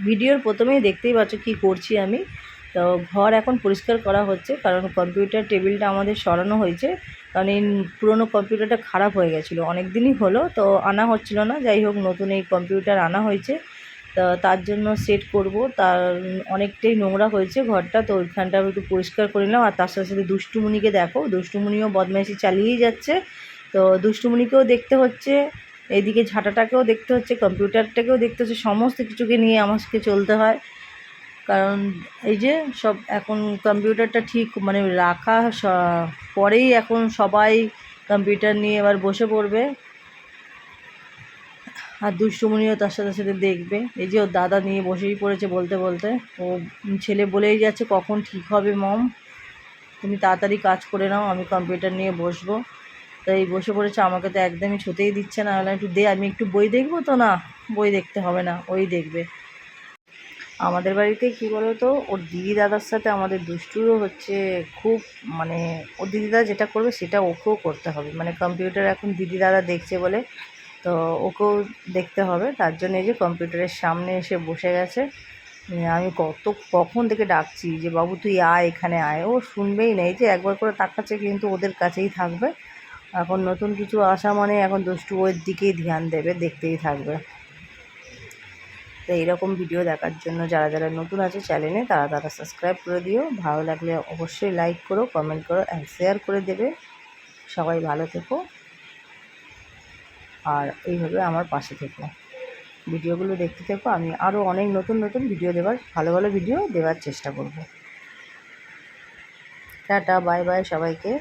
ভিডিওর প্রথমেই দেখতেই পাচ্ছ কি করছি আমি। তো ঘর এখন পরিষ্কার করা হচ্ছে, কারণ কম্পিউটার টেবিলটা আমাদের সরানো হয়েছে, কারণ এই পুরোনো কম্পিউটারটা খারাপ হয়ে গেছিলো, অনেক দিনই হলো, তো আনা হচ্ছিল না। যাই হোক, নতুন এই কম্পিউটার আনা হয়েছে, তো তার জন্য সেট করব। তার অনেকটাই নোংরা হয়েছে ঘরটা, তো ওইখানটা একটু পরিষ্কার করে নিলাম। আর তার সাথে সাথে দুষ্টুমণিকে দেখো, দুষ্টুমণিও বদমাইশি চালিয়েই যাচ্ছে, তো দুষ্টুমণিকেও দেখতে হচ্ছে, এইদিকে ঝাঁটাটাকেও দেখতে হচ্ছে, কম্পিউটারটাকেও দেখতে হচ্ছে, সমস্ত কিছুকে নিয়ে আমাকে চলতে হয়। কারণ এই যে সব এখন কম্পিউটারটা ঠিক মানে রাখা পরেই এখন সবাই কম্পিউটার নিয়ে এবার বসে পড়বে। আর দুষ্টুমণিও তার সাথে সাথে দেখবে। এই যে ওর দাদা নিয়ে বসেই পড়েছে বলতে বলতে, ও ছেলে বলেই যাচ্ছে কখন ঠিক হবে মম, তুমি তাড়াতাড়ি কাজ করে নাও, আমি কম্পিউটার নিয়ে বসবো। তাই বসে পড়েছে, আমাকে তো একদমই ছুতেই দিচ্ছে না। একটু দে, আমি একটু বই দেখবো। তো না, বই দেখতে হবে না, ওই দেখবে। আমাদের বাড়িতে কী বলো তো, ওর দিদি দাদার সাথে আমাদের দুষ্টুরও হচ্ছে খুব, মানে ওর দিদি দাদা যেটা করবে সেটা ওকেও করতে হবে, মানে কম্পিউটার এখন দিদি দাদা দেখছে বলে তো ওকেও দেখতে হবে। তার জন্য এই যে কম্পিউটারের সামনে এসে বসে গেছে। আমি কখন থেকে ডাকছি যে বাবু তুই আয়, এখানে আয়, ও শুনবেই না। এই যে একবার করে তাকাচ্ছে, কিন্তু ওদের কাছেই থাকবে। এখন নতুন কিছু আসা মানে এখন দুষ্টু ওর দিকেই ধ্যান দেবে, দেখতেই থাকবে। তো এইরকম ভিডিও দেখার জন্য যারা যারা নতুন আছে চ্যানেলে, তারা তারা সাবস্ক্রাইব করে দিও। ভালো লাগলে অবশ্যই লাইক করো, কমেন্ট করো, অ্যান্ড শেয়ার করে দেবে। সবাই ভালো থেকো, আর এইভাবে আমার পাশে থেকো, ভিডিওগুলো দেখতে থেকো। আমি আরও অনেক নতুন নতুন ভিডিও দেওয়ার, ভালো ভালো ভিডিও দেওয়ার চেষ্টা করব। টাটা, বাই বাই সবাইকে।